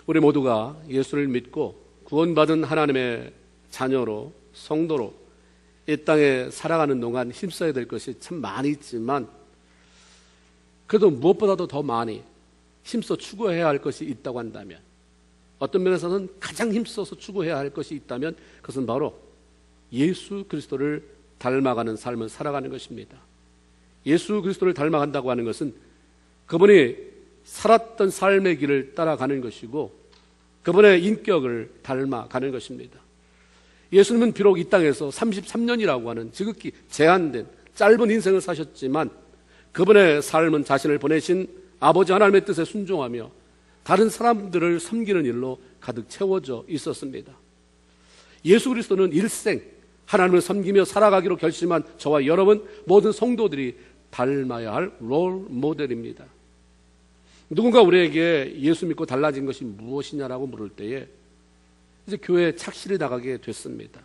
우리 모두가 예수를 믿고 구원받은 하나님의 자녀로, 성도로 이 땅에 살아가는 동안 힘써야 될 것이 참 많이 있지만, 그래도 무엇보다도 더 많이 힘써 추구해야 할 것이 있다고 한다면, 어떤 면에서는 가장 힘써서 추구해야 할 것이 있다면 그것은 바로 예수 그리스도를 닮아가는 삶을 살아가는 것입니다. 예수 그리스도를 닮아간다고 하는 것은 그분이 살았던 삶의 길을 따라가는 것이고, 그분의 인격을 닮아가는 것입니다. 예수님은 비록 이 땅에서 33년이라고 하는 지극히 제한된 짧은 인생을 사셨지만, 그분의 삶은 자신을 보내신 아버지 하나님의 뜻에 순종하며 다른 사람들을 섬기는 일로 가득 채워져 있었습니다. 예수 그리스도는 일생 하나님을 섬기며 살아가기로 결심한 저와 여러분 모든 성도들이 닮아야 할 롤 모델입니다. 누군가 우리에게 예수 믿고 달라진 것이 무엇이냐라고 물을 때에 이제 교회에 착실히 나가게 됐습니다.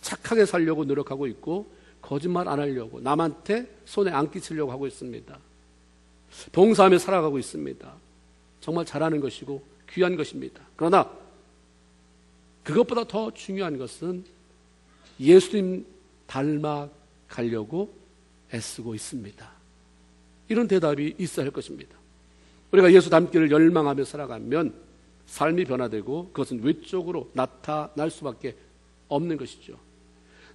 착하게 살려고 노력하고 있고, 거짓말 안 하려고, 남한테 손에 안 끼치려고 하고 있습니다. 봉사하며 살아가고 있습니다. 정말 잘하는 것이고 귀한 것입니다. 그러나 그것보다 더 중요한 것은 예수님 닮아가려고 애쓰고 있습니다. 이런 대답이 있어야 할 것입니다. 우리가 예수 닮기를 열망하며 살아가면 삶이 변화되고 그것은 외적으로 나타날 수밖에 없는 것이죠.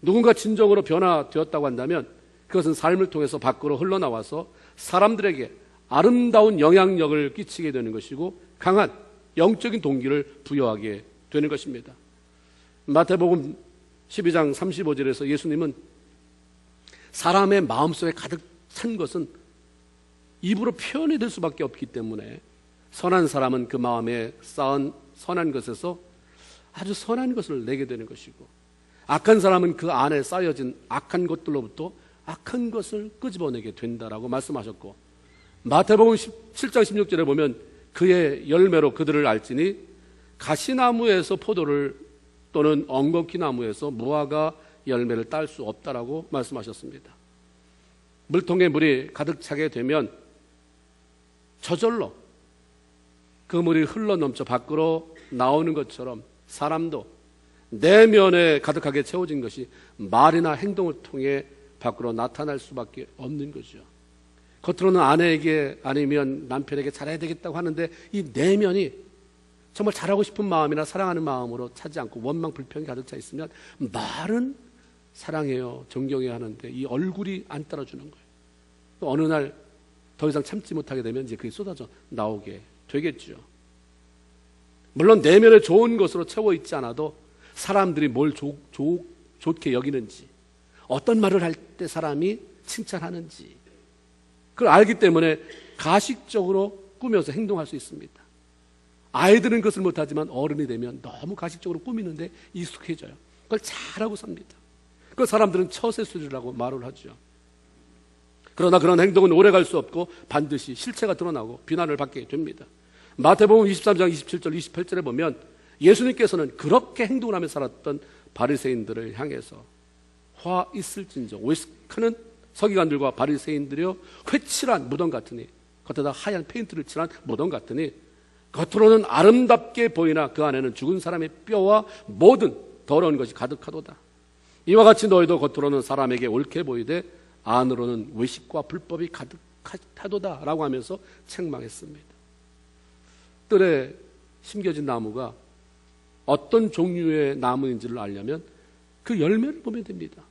누군가 진정으로 변화되었다고 한다면 그것은 삶을 통해서 밖으로 흘러나와서 사람들에게 아름다운 영향력을 끼치게 되는 것이고, 강한 영적인 동기를 부여하게 되는 것입니다. 마태복음 12장 35절에서 예수님은 사람의 마음속에 가득 찬 것은 입으로 표현이 될 수밖에 없기 때문에 선한 사람은 그 마음에 쌓은 선한 것에서 아주 선한 것을 내게 되는 것이고, 악한 사람은 그 안에 쌓여진 악한 것들로부터 악한 것을 끄집어내게 된다라고 말씀하셨고, 마태복음 7장 16절에 보면 그의 열매로 그들을 알지니 가시나무에서 포도를 또는 엉겅퀴 나무에서 무화과 열매를 딸 수 없다라고 말씀하셨습니다. 물통에 물이 가득 차게 되면 저절로 그 물이 흘러넘쳐 밖으로 나오는 것처럼 사람도 내면에 가득하게 채워진 것이 말이나 행동을 통해 밖으로 나타날 수밖에 없는 거죠. 겉으로는 아내에게 아니면 남편에게 잘해야 되겠다고 하는데 이 내면이 정말 잘하고 싶은 마음이나 사랑하는 마음으로 차지 않고 원망 불평이 가득 차 있으면 말은 사랑해요, 존경해야 하는데 이 얼굴이 안 따라주는 거예요. 또 어느 날 더 이상 참지 못하게 되면 이제 그게 쏟아져 나오게 되겠죠. 물론 내면에 좋은 것으로 채워 있지 않아도 사람들이 뭘 좋게 여기는지, 어떤 말을 할 때 사람이 칭찬하는지 그걸 알기 때문에 가식적으로 꾸며서 행동할 수 있습니다. 아이들은 그것을 못하지만 어른이 되면 너무 가식적으로 꾸미는데 익숙해져요. 그걸 잘하고 삽니다. 그 사람들은 처세술이라고 말을 하죠. 그러나 그런 행동은 오래갈 수 없고 반드시 실체가 드러나고 비난을 받게 됩니다. 마태복음 23장 27절 28절에 보면 예수님께서는 그렇게 행동을 하며 살았던 바리새인들을 향해서 화 있을진저 오해하는 서기관들과 바리새인들이여 회칠한 무덤 같으니, 겉에다 하얀 페인트를 칠한 무덤 같으니 겉으로는 아름답게 보이나 그 안에는 죽은 사람의 뼈와 모든 더러운 것이 가득하도다. 이와 같이 너희도 겉으로는 사람에게 옳게 보이되 안으로는 외식과 불법이 가득하도다 라고 하면서 책망했습니다. 뜰에 심겨진 나무가 어떤 종류의 나무인지를 알려면 그 열매를 보면 됩니다.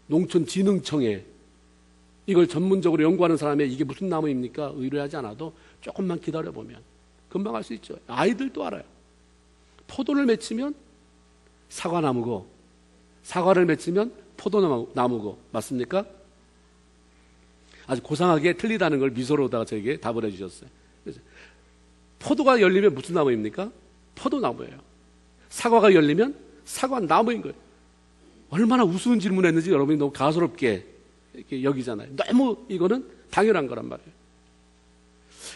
농촌진흥청에 이걸 전문적으로 연구하는 사람이 이게 무슨 나무입니까? 의뢰하지 않아도 조금만 기다려보면 금방 알 수 있죠. 아이들도 알아요. 포도를 맺히면 사과나무고, 사과를 맺히면 포도나무고, 맞습니까? 아주 고상하게 틀리다는 걸 미소로다가 저에게 답을 해주셨어요. 그래서 포도가 열리면 무슨 나무입니까? 포도나무예요. 사과가 열리면 사과나무인 거예요. 얼마나 우스운 질문을 했는지 여러분이 너무 가소롭게 이렇게 여기잖아요. 너무 이거는 당연한 거란 말이에요.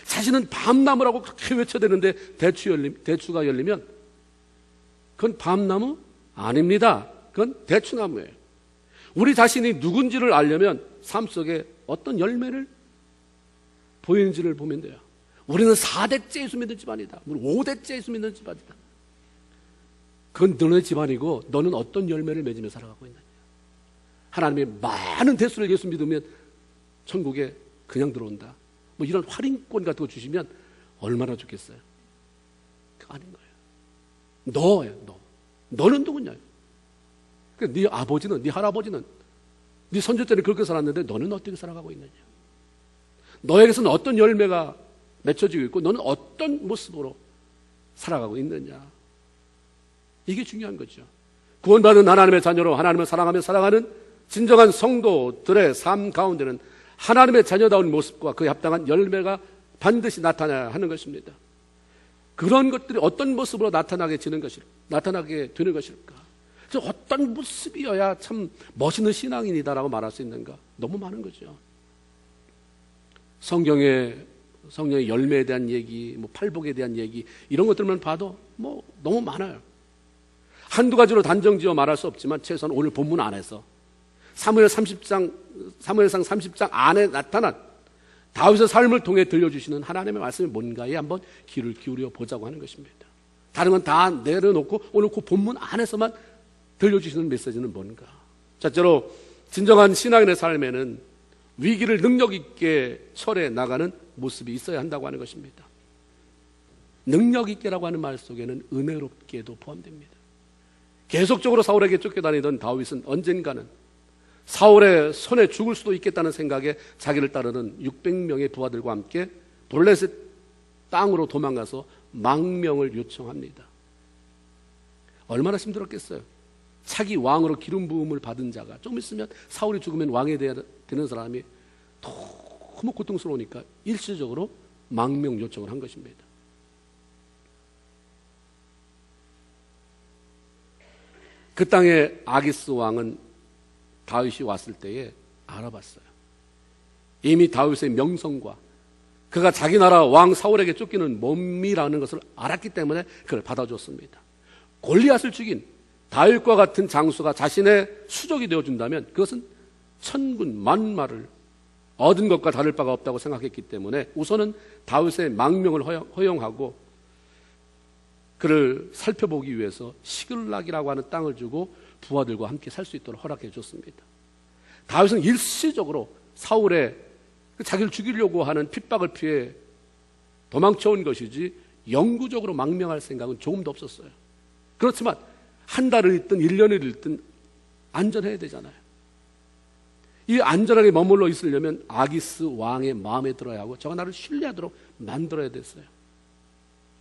자신은 밤나무라고 그렇게 외쳐대는데 대추가 열리면 그건 밤나무 아닙니다. 그건 대추나무예요. 우리 자신이 누군지를 알려면 삶 속에 어떤 열매를 보이는지를 보면 돼요. 우리는 4대째 예수 믿는 집안이다. 우리는 5대째 예수 믿는 집안이다. 그건 너네 집안이고 너는 어떤 열매를 맺으며 살아가고 있느냐. 하나님의 많은 대수를 예수 믿으면 천국에 그냥 들어온다. 뭐 이런 할인권 같은 거 주시면 얼마나 좋겠어요. 그거 아닌 거예요. 너예요, 너. 너는 누구냐? 그러니까 네 아버지는, 네 할아버지는, 네 선조 때는 그렇게 살았는데 너는 어떻게 살아가고 있느냐? 너에게서는 어떤 열매가 맺혀지고 있고 너는 어떤 모습으로 살아가고 있느냐? 이게 중요한 거죠. 구원받은 하나님의 자녀로 하나님을 사랑하며 살아가는 진정한 성도들의 삶 가운데는 하나님의 자녀다운 모습과 그에 합당한 열매가 반드시 나타나야 하는 것입니다. 그런 것들이 어떤 모습으로 나타나게 되는 것일까? 어떤 모습이어야 참 멋있는 신앙인이다라고 말할 수 있는가? 너무 많은 거죠. 성경의 열매에 대한 얘기, 뭐 팔복에 대한 얘기 이런 것들만 봐도 뭐 너무 많아요. 한두 가지로 단정지어 말할 수 없지만 최소한 오늘 본문 안에서 사무엘상 30장 안에 나타난 다윗의 삶을 통해 들려주시는 하나님의 말씀이 뭔가에 한번 귀를 기울여 보자고 하는 것입니다. 다른 건 다 내려놓고 오늘 그 본문 안에서만 들려주시는 메시지는 뭔가. 첫째로 진정한 신앙인의 삶에는 위기를 능력 있게 처리해 나가는 모습이 있어야 한다고 하는 것입니다. 능력 있게라고 하는 말 속에는 은혜롭게도 포함됩니다. 계속적으로 사울에게 쫓겨다니던 다윗은 언젠가는 사울의 손에 죽을 수도 있겠다는 생각에 자기를 따르는 600명의 부하들과 함께 블레셋 땅으로 도망가서 망명을 요청합니다. 얼마나 힘들었겠어요. 차기 왕으로 기름 부음을 받은 자가 좀 있으면 사울이 죽으면 왕이 되는 사람이 너무 고통스러우니까 일시적으로 망명 요청을 한 것입니다. 그 땅에 아기스 왕은 다윗이 왔을 때에 알아봤어요. 이미 다윗의 명성과 그가 자기 나라 왕 사울에게 쫓기는 몸이라는 것을 알았기 때문에 그를 받아줬습니다. 골리앗을 죽인 다윗과 같은 장수가 자신의 수족이 되어준다면 그것은 천군 만마를 얻은 것과 다를 바가 없다고 생각했기 때문에 우선은 다윗의 망명을 허용하고 그를 살펴보기 위해서 시글락이라고 하는 땅을 주고 부하들과 함께 살 수 있도록 허락해 줬습니다. 다윗은 일시적으로 사울의 자기를 죽이려고 하는 핍박을 피해 도망쳐온 것이지 영구적으로 망명할 생각은 조금도 없었어요. 그렇지만 한 달을 있든 1년을 있든 안전해야 되잖아요. 이 안전하게 머물러 있으려면 아기스 왕의 마음에 들어야 하고 저가 나를 신뢰하도록 만들어야 됐어요.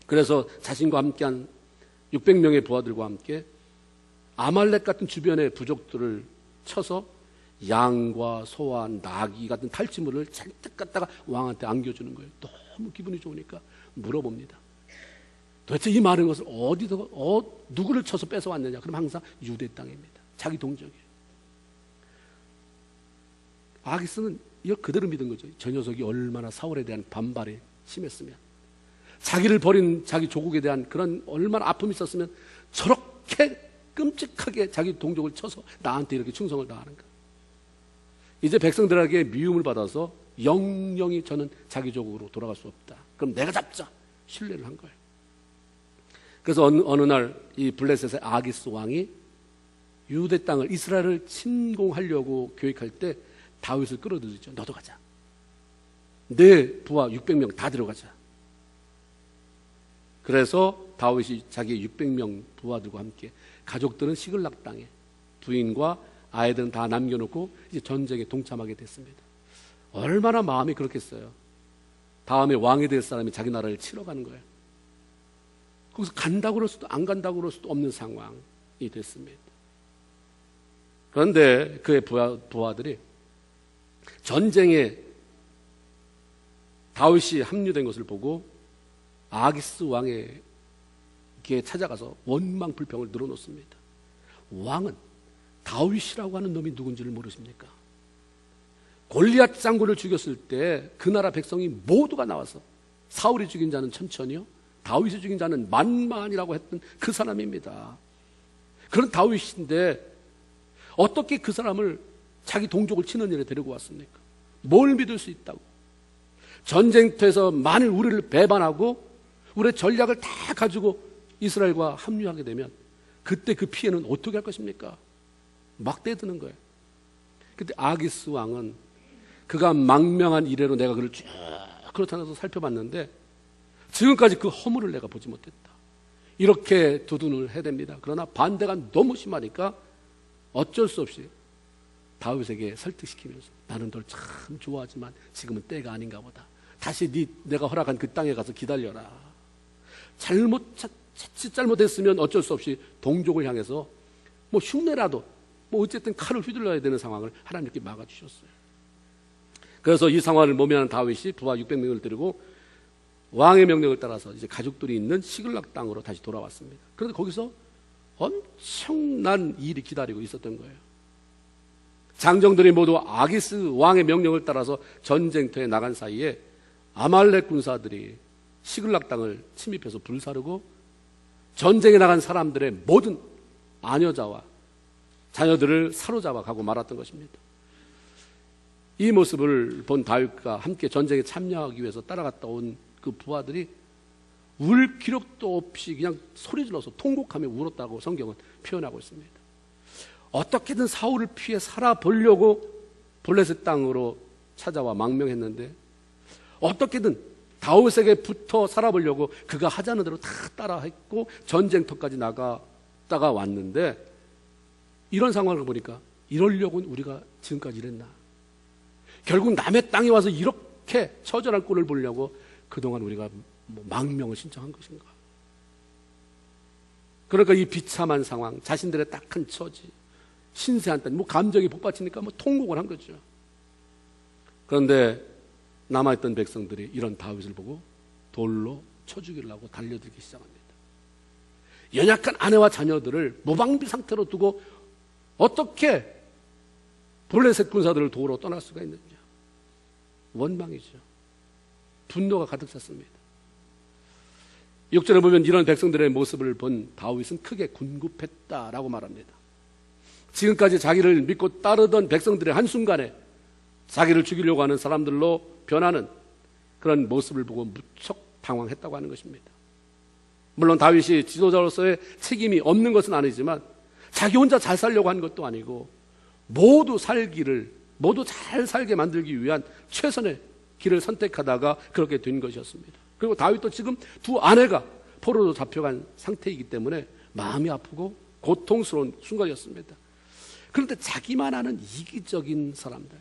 그래서 자신과 함께한 600명의 부하들과 함께 아말렉 같은 주변의 부족들을 쳐서 양과 소와 나귀 같은 탈취물을 잔뜩 갖다가 왕한테 안겨주는 거예요. 너무 기분이 좋으니까 물어봅니다. 도대체 이 많은 것을 누구를 쳐서 뺏어왔느냐? 그럼 항상 유대 땅입니다. 자기 동족이에요. 아기스는 이걸 그대로 믿은 거죠. 저 녀석이 얼마나 사울에 대한 반발이 심했으면, 자기를 버린 자기 조국에 대한 그런 얼마나 아픔이 있었으면 저렇게 끔찍하게 자기 동족을 쳐서 나한테 이렇게 충성을 다하는가. 이제 백성들에게 미움을 받아서 영영이 저는 자기 조국으로 돌아갈 수 없다. 그럼 내가 잡자. 신뢰를 한 거예요. 그래서 어느 날 이 블레셋의 아기스 왕이 유대 땅을 이스라엘을 침공하려고 계획할 때 다윗을 끌어들이죠. 너도 가자. 내 부하 600명 다 들어가자. 그래서 다윗이 자기 600명 부하들과 함께 가족들은 시글락 땅에 부인과 아이들은 다 남겨놓고 이제 전쟁에 동참하게 됐습니다. 얼마나 마음이 그렇겠어요. 다음에 왕이 될 사람이 자기 나라를 치러 가는 거예요. 거기서 간다고 그럴 수도 안 간다고 그럴 수도 없는 상황이 됐습니다. 그런데 그의 부하들이 전쟁에 다윗이 합류된 것을 보고 아기스 왕에게 찾아가서 원망 불평을 늘어놓습니다. 왕은 다윗이라고 하는 놈이 누군지를 모르십니까? 골리앗 장군을 죽였을 때 그 나라 백성이 모두가 나와서 사울이 죽인 자는 천천히요, 다윗이 죽인 자는 만만이라고 했던 그 사람입니다. 그런 다윗인데 어떻게 그 사람을 자기 동족을 치는 일에 데리고 왔습니까? 뭘 믿을 수 있다고? 전쟁터에서 만일 우리를 배반하고 우리의 전략을 다 가지고 이스라엘과 합류하게 되면 그때 그 피해는 어떻게 할 것입니까? 막대드는 거예요. 그때 아기스 왕은 그가 망명한 이래로 내가 그를 쭉 그렇다고 살펴봤는데 지금까지 그 허물을 내가 보지 못했다. 이렇게 두둔을 해야 됩니다. 그러나 반대가 너무 심하니까 어쩔 수 없이 다윗에게 설득시키면서 나는 널 참 좋아하지만 지금은 때가 아닌가 보다. 다시 내가 허락한 그 땅에 가서 기다려라. 자칫 잘못했으면 어쩔 수 없이 동족을 향해서 뭐 흉내라도 뭐 어쨌든 칼을 휘둘러야 되는 상황을 하나님께 막아주셨어요. 그래서 이 상황을 모면한 다윗이 부하 600명을 데리고 왕의 명령을 따라서 이제 가족들이 있는 시글락 땅으로 다시 돌아왔습니다. 그런데 거기서 엄청난 일이 기다리고 있었던 거예요. 장정들이 모두 아기스 왕의 명령을 따라서 전쟁터에 나간 사이에 아말렉 군사들이 시글락 땅을 침입해서 불사르고 전쟁에 나간 사람들의 모든 아녀자와 자녀들을 사로잡아 가고 말았던 것입니다. 이 모습을 본 다윗과 함께 전쟁에 참여하기 위해서 따라갔다 온 그 부하들이 울 기력도 없이 그냥 소리 질러서 통곡하며 울었다고 성경은 표현하고 있습니다. 어떻게든 사울을 피해 살아보려고 블레셋 땅으로 찾아와 망명했는데 어떻게든 다윗에게 붙어 살아보려고 그가 하자는 대로 다 따라했고 전쟁터까지 나갔다가 왔는데 이런 상황을 보니까 이러려고 우리가 지금까지 이랬나. 결국 남의 땅에 와서 이렇게 처절한 꼴을 보려고 그동안 우리가 뭐 망명을 신청한 것인가. 그러니까 이 비참한 상황, 자신들의 딱한 처지, 신세한 땅, 뭐 감정이 복받치니까 뭐 통곡을 한 거죠. 그런데 남아있던 백성들이 이런 다윗을 보고 돌로 쳐 죽이려고 달려들기 시작합니다. 연약한 아내와 자녀들을 무방비 상태로 두고 어떻게 블레셋 군사들을 도우러 떠날 수가 있느냐. 원망이죠. 분노가 가득 찼습니다. 6절에 보면 이런 백성들의 모습을 본 다윗은 크게 군굽했다라고 말합니다. 지금까지 자기를 믿고 따르던 백성들의 한순간에 자기를 죽이려고 하는 사람들로 변하는 그런 모습을 보고 무척 당황했다고 하는 것입니다. 물론 다윗이 지도자로서의 책임이 없는 것은 아니지만 자기 혼자 잘 살려고 하는 것도 아니고 모두 잘 살게 만들기 위한 최선의 길을 선택하다가 그렇게 된 것이었습니다. 그리고 다윗도 지금 두 아내가 포로로 잡혀간 상태이기 때문에 마음이 아프고 고통스러운 순간이었습니다. 그런데 자기만 아는 이기적인 사람들,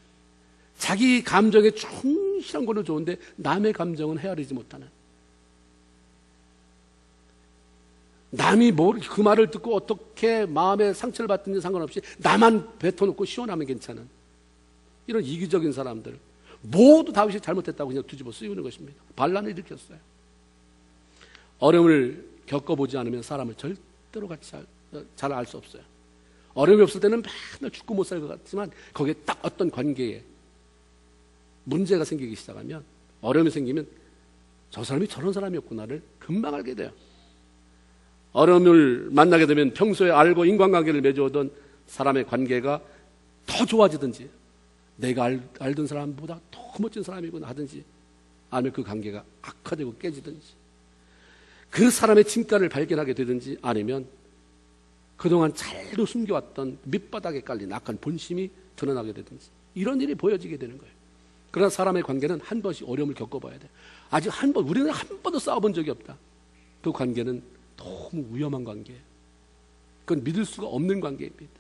자기 감정에 충실한 걸로 좋은데 남의 감정은 헤아리지 못하는, 남이 그 말을 듣고 어떻게 마음에 상처를 받든지 상관없이 나만 뱉어놓고 시원하면 괜찮은 이런 이기적인 사람들 모두 다윗이 잘못했다고 그냥 뒤집어 쓰이는 것입니다. 반란을 일으켰어요. 어려움을 겪어보지 않으면 사람을 절대로 잘 알 수 없어요. 어려움이 없을 때는 맨날 죽고 못 살 것 같지만 거기에 딱 어떤 관계에 문제가 생기기 시작하면, 어려움이 생기면 저 사람이 저런 사람이었구나를 금방 알게 돼요. 어려움을 만나게 되면 평소에 알고 인간관계를 맺어오던 사람의 관계가 더 좋아지든지 내가 알던 사람보다 더 멋진 사람이구나 하든지, 아니면 그 관계가 악화되고 깨지든지, 그 사람의 진가를 발견하게 되든지, 아니면 그동안 잘도 숨겨왔던 밑바닥에 깔린 악한 본심이 드러나게 되든지, 이런 일이 보여지게 되는 거예요. 그러나 사람의 관계는 한 번씩 어려움을 겪어봐야 돼. 아직 우리는 한 번도 싸워본 적이 없다. 그 관계는 너무 위험한 관계예요. 그건 믿을 수가 없는 관계입니다.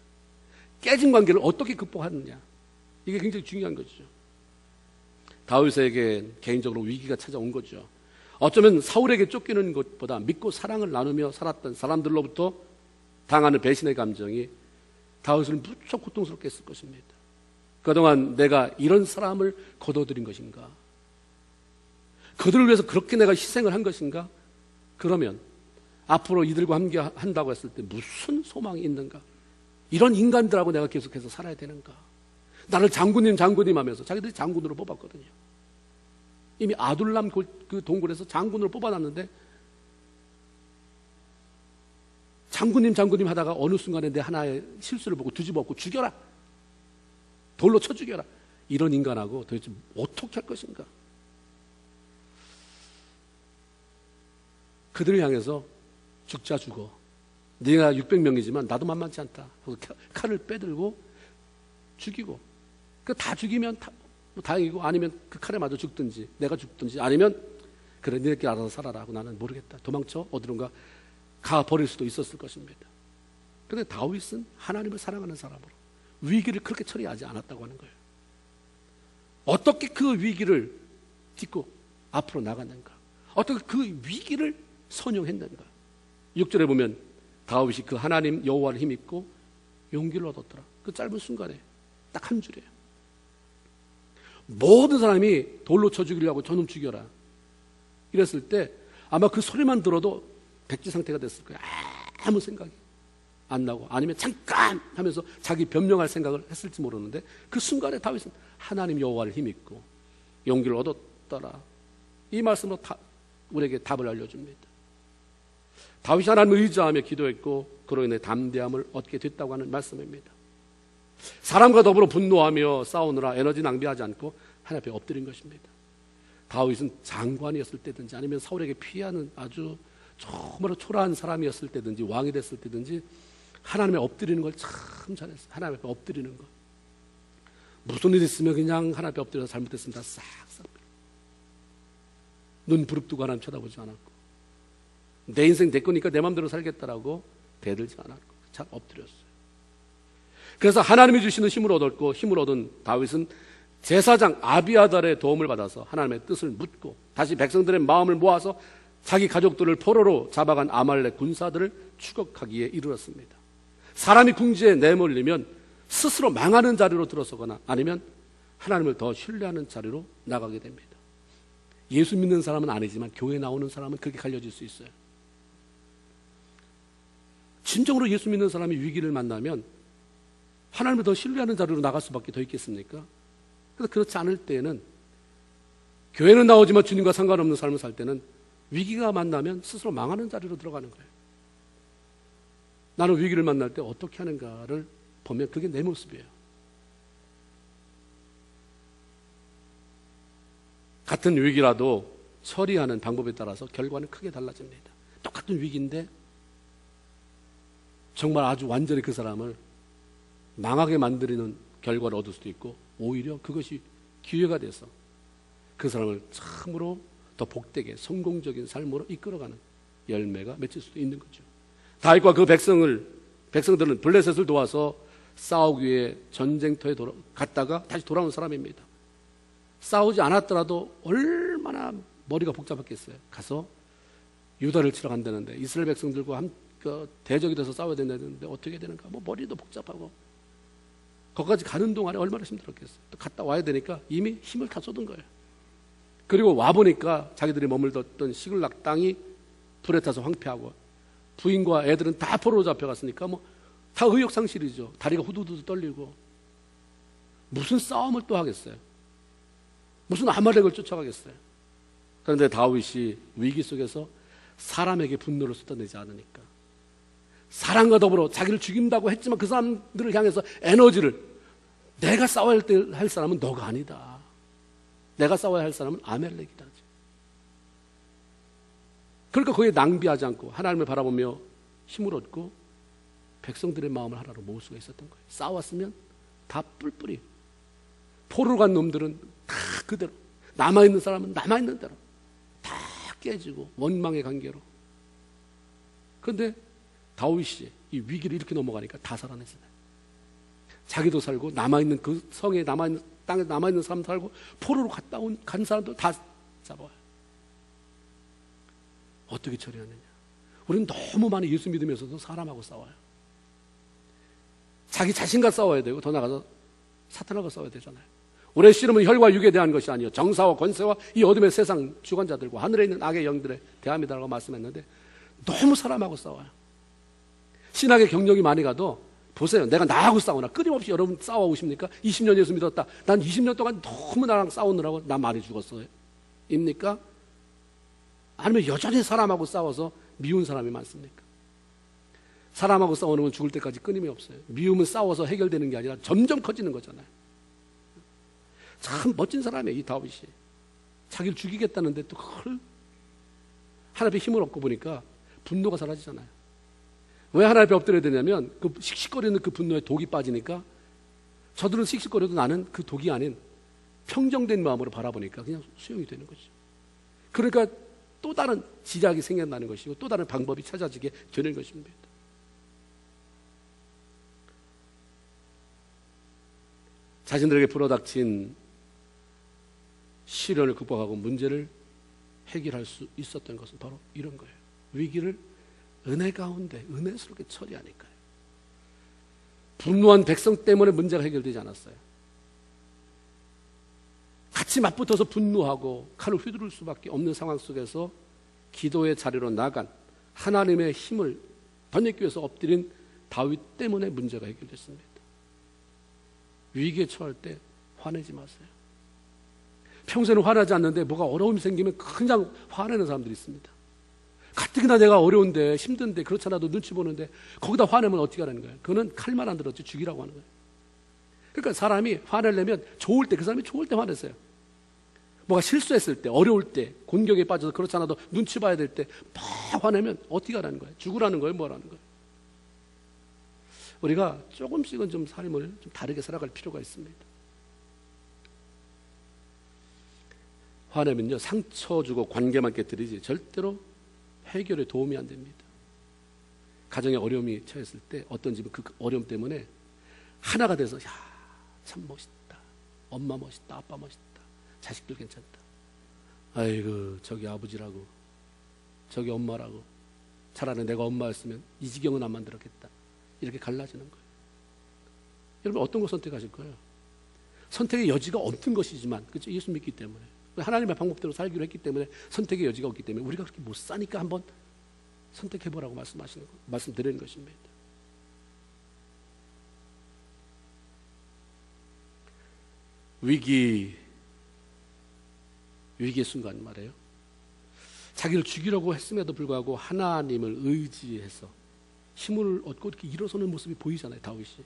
깨진 관계를 어떻게 극복하느냐, 이게 굉장히 중요한 거죠. 다윗에게 개인적으로 위기가 찾아온 거죠. 어쩌면 사울에게 쫓기는 것보다 믿고 사랑을 나누며 살았던 사람들로부터 당하는 배신의 감정이 다윗을 무척 고통스럽게 했을 것입니다. 그동안 내가 이런 사람을 거둬들인 것인가? 그들을 위해서 그렇게 내가 희생을 한 것인가? 그러면 앞으로 이들과 함께 한다고 했을 때 무슨 소망이 있는가? 이런 인간들하고 내가 계속해서 살아야 되는가? 나를 장군님 하면서 자기들이 장군으로 뽑았거든요. 이미 아둘람 그 동굴에서 장군으로 뽑아놨는데 장군님 하다가 어느 순간에 내 하나의 실수를 보고 뒤집어 엎고 죽여라. 돌로 쳐 죽여라. 이런 인간하고 도대체 어떻게 할 것인가? 그들을 향해서 죽자 죽어. 네가 600명이지만 나도 만만치 않다 하고 칼을 빼들고 죽이고, 그 다 죽이면 뭐 다행이고, 아니면 그 칼에 맞아 죽든지 내가 죽든지, 아니면 그래 너희끼리 알아서 살아라 하고 나는 모르겠다 도망쳐 어디론가 가버릴 수도 있었을 것입니다. 그런데 다윗은 하나님을 사랑하는 사람으로 위기를 그렇게 처리하지 않았다고 하는 거예요. 어떻게 그 위기를 딛고 앞으로 나갔는가, 어떻게 그 위기를 선용했는가. 6절에 보면 다윗이 그 하나님 여호와를 힘입고 용기를 얻었더라. 그 짧은 순간에 딱 한 줄이에요. 모든 사람이 돌로 쳐 죽이려고 저놈 죽여라 이랬을 때 아마 그 소리만 들어도 백지 상태가 됐을 거예요. 아무 생각이 안 나고, 아니면 잠깐 하면서 자기 변명할 생각을 했을지 모르는데, 그 순간에 다윗은 하나님 여호와를 힘입고 용기를 얻었더라. 이 말씀으로 우리에게 답을 알려줍니다. 다윗이 하나님을 의지하며 기도했고 그로 인해 담대함을 얻게 됐다고 하는 말씀입니다. 사람과 더불어 분노하며 싸우느라 에너지 낭비하지 않고 하나님 앞에 엎드린 것입니다. 다윗은 장관이었을 때든지 아니면 사울에게 피하는 아주 정말로 초라한 사람이었을 때든지 왕이 됐을 때든지 하나님에 엎드리는 걸 참 잘했어요. 하나님 앞에 엎드리는 거. 무슨 일 있으면 그냥 하나님 앞에 엎드려서 잘못했습니다 싹싹 눈 부릅뜨고 하나님 쳐다보지 않았고, 내 인생 내 거니까 내 마음대로 살겠다라고 대들지 않았고 잘 엎드렸어요. 그래서 하나님이 주시는 힘을 얻었고, 힘을 얻은 다윗은 제사장 아비아달의 도움을 받아서 하나님의 뜻을 묻고 다시 백성들의 마음을 모아서 자기 가족들을 포로로 잡아간 아말렉 군사들을 추격하기에 이르렀습니다. 사람이 궁지에 내몰리면 스스로 망하는 자리로 들어서거나 아니면 하나님을 더 신뢰하는 자리로 나가게 됩니다. 예수 믿는 사람은 아니지만 교회 나오는 사람은 그렇게 갈려질 수 있어요. 진정으로 예수 믿는 사람이 위기를 만나면 하나님을 더 신뢰하는 자리로 나갈 수밖에 더 있겠습니까? 그래서 그렇지 않을 때에는, 교회는 나오지만 주님과 상관없는 삶을 살 때는 위기가 만나면 스스로 망하는 자리로 들어가는 거예요. 나는 위기를 만날 때 어떻게 하는가를 보면 그게 내 모습이에요. 같은 위기라도 처리하는 방법에 따라서 결과는 크게 달라집니다. 똑같은 위기인데 정말 아주 완전히 그 사람을 망하게 만드는 결과를 얻을 수도 있고, 오히려 그것이 기회가 돼서 그 사람을 참으로 더 복되게 성공적인 삶으로 이끌어가는 열매가 맺힐 수도 있는 거죠. 다윗과 그 백성들은 블레셋을 도와서 싸우기 위해 전쟁터에 갔다가 다시 돌아온 사람입니다. 싸우지 않았더라도 얼마나 머리가 복잡했겠어요. 가서 유다를 치러 간다는데 이스라엘 백성들과 대적이 돼서 싸워야 된다는데 어떻게 되는가, 뭐 머리도 복잡하고, 거기까지 가는 동안에 얼마나 힘들었겠어요. 또 갔다 와야 되니까 이미 힘을 다 쏟은 거예요. 그리고 와보니까 자기들이 머물렀던 시글락 땅이 불에 타서 황폐하고, 부인과 애들은 다 포로로 잡혀갔으니까 뭐 다 의욕상실이죠. 다리가 후두두두 떨리고, 무슨 싸움을 또 하겠어요. 무슨 아말렉을 쫓아가겠어요. 그런데 다윗이 위기 속에서 사람에게 분노를 쏟아내지 않으니까, 사람과 더불어 자기를 죽인다고 했지만 그 사람들을 향해서 에너지를, 내가 싸워야 할 사람은 너가 아니다, 내가 싸워야 할 사람은 아말렉이다. 그러니까 거기에 낭비하지 않고 하나님을 바라보며 힘을 얻고 백성들의 마음을 하나로 모을 수가 있었던 거예요. 싸웠으면 다 뿔뿔이, 포로로 간 놈들은 다 그대로, 남아있는 사람은 남아있는 대로 다 깨지고 원망의 관계로. 그런데 다윗이 이 위기를 이렇게 넘어가니까 다 살아냈어요. 자기도 살고 남아있는 그 성에 남아있는 땅에 남아있는 사람 살고 포로로 간 사람도 다 잡아와요. 어떻게 처리하느냐? 우리는 너무 많이 예수 믿으면서도 사람하고 싸워요. 자기 자신과 싸워야 되고 더 나아가서 사탄하고 싸워야 되잖아요. 우리의 씨름은 혈과 육에 대한 것이 아니요 정사와 권세와 이 어둠의 세상 주관자들과 하늘에 있는 악의 영들의 대함이다라고 말씀했는데, 너무 사람하고 싸워요. 신학의 경력이 많이 가도 보세요. 내가 나하고 싸우나, 끊임없이 여러분 싸워오십니까? 20년 예수 믿었다. 난 20년 동안 너무 나랑 싸우느라고 나 많이 죽었어요. 입니까? 아니면 여전히 사람하고 싸워서 미운 사람이 많습니까? 사람하고 싸우는 건 죽을 때까지 끊임이 없어요. 미움은 싸워서 해결되는 게 아니라 점점 커지는 거잖아요. 참 멋진 사람이에요, 이 다윗이. 자기를 죽이겠다는데 또 그걸 하나님 앞에 힘을 얻고 보니까 분노가 사라지잖아요. 왜 하나님 앞에 엎드려야 되냐면 그 씩씩거리는 그 분노에 독이 빠지니까 저들은 씩씩거려도 나는 그 독이 아닌 평정된 마음으로 바라보니까 그냥 수용이 되는 거죠. 그러니까 또 다른 지략이 생겨나는 것이고 또 다른 방법이 찾아지게 되는 것입니다. 자신들에게 불어닥친 시련을 극복하고 문제를 해결할 수 있었던 것은 바로 이런 거예요. 위기를 은혜 가운데 은혜스럽게 처리하니까요. 분노한 백성 때문에 문제가 해결되지 않았어요. 같이 맞붙어서 분노하고 칼을 휘두를 수밖에 없는 상황 속에서 기도의 자리로 나간 하나님의 힘을 덧입기 위해서 엎드린 다윗 때문에 문제가 해결됐습니다. 위기에 처할 때 화내지 마세요. 평소에는 화나지 않는데 뭐가 어려움이 생기면 그냥 화내는 사람들이 있습니다. 가뜩이나 내가 어려운데 힘든데 그렇잖아도 눈치 보는데 거기다 화내면 어떻게 하라는 거예요? 그거는 칼만 안 들었지 죽이라고 하는 거예요. 그러니까 사람이 화내려면 좋을 때, 그 사람이 좋을 때 화내세요. 뭐가 실수했을 때, 어려울 때, 곤경에 빠져서 그렇잖아도 눈치 봐야 될 때 막 화내면 어떻게 하라는 거예요? 죽으라는 거예요? 뭐라는 거예요? 우리가 조금씩은 좀 삶을 좀 다르게 살아갈 필요가 있습니다. 화내면요, 상처 주고 관계만 깨뜨리지 절대로 해결에 도움이 안 됩니다. 가정에 어려움이 처했을 때 어떤 집은 그 어려움 때문에 하나가 돼서 야, 참 멋있다. 엄마 멋있다. 아빠 멋있다. 자식들 괜찮다. 아이고 저기 아버지라고 저기 엄마라고 차라리 내가 엄마였으면 이 지경은 안 만들었겠다. 이렇게 갈라지는 거예요. 여러분 어떤 거 선택하실 거예요? 선택의 여지가 없는 것이지만 그렇죠? 예수 믿기 때문에 하나님의 방법대로 살기로 했기 때문에 선택의 여지가 없기 때문에 우리가 그렇게 못 사니까 한번 선택해보라고 말씀드리는 것입니다. 위기의 순간 말이에요. 자기를 죽이려고 했음에도 불구하고 하나님을 의지해서 힘을 얻고 이렇게 일어서는 모습이 보이잖아요, 다윗이.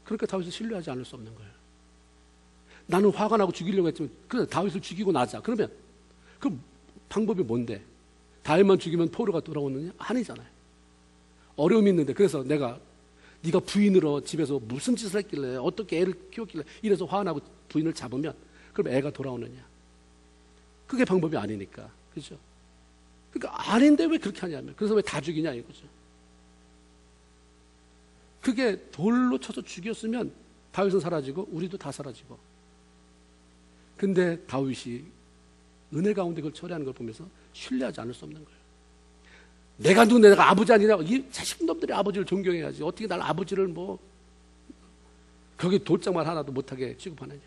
그러니까 다윗을 신뢰하지 않을 수 없는 거예요. 나는 화가 나고 죽이려고 했지만 그래 다윗을 죽이고 나자. 그러면 그 방법이 뭔데? 다윗만 죽이면 포로가 돌아오느냐? 아니잖아요. 어려움이 있는데 그래서 네가 부인으로 집에서 무슨 짓을 했길래 어떻게 애를 키웠길래 이래서 화나고 부인을 잡으면 그럼 애가 돌아오느냐? 그게 방법이 아니니까. 그렇죠? 그러니까 아닌데 왜 그렇게 하냐면 그래서 왜 다 죽이냐 이거죠. 그게 돌로 쳐서 죽였으면 다윗은 사라지고 우리도 다 사라지고. 근데 다윗이 은혜 가운데 그걸 처리하는 걸 보면서 신뢰하지 않을 수 없는 거예요. 내가 아버지 아니냐고. 이 자식놈들이 아버지를 존경해야지. 어떻게 날 아버지를 뭐 거기 돌짝말 하나도 못하게 취급하느냐.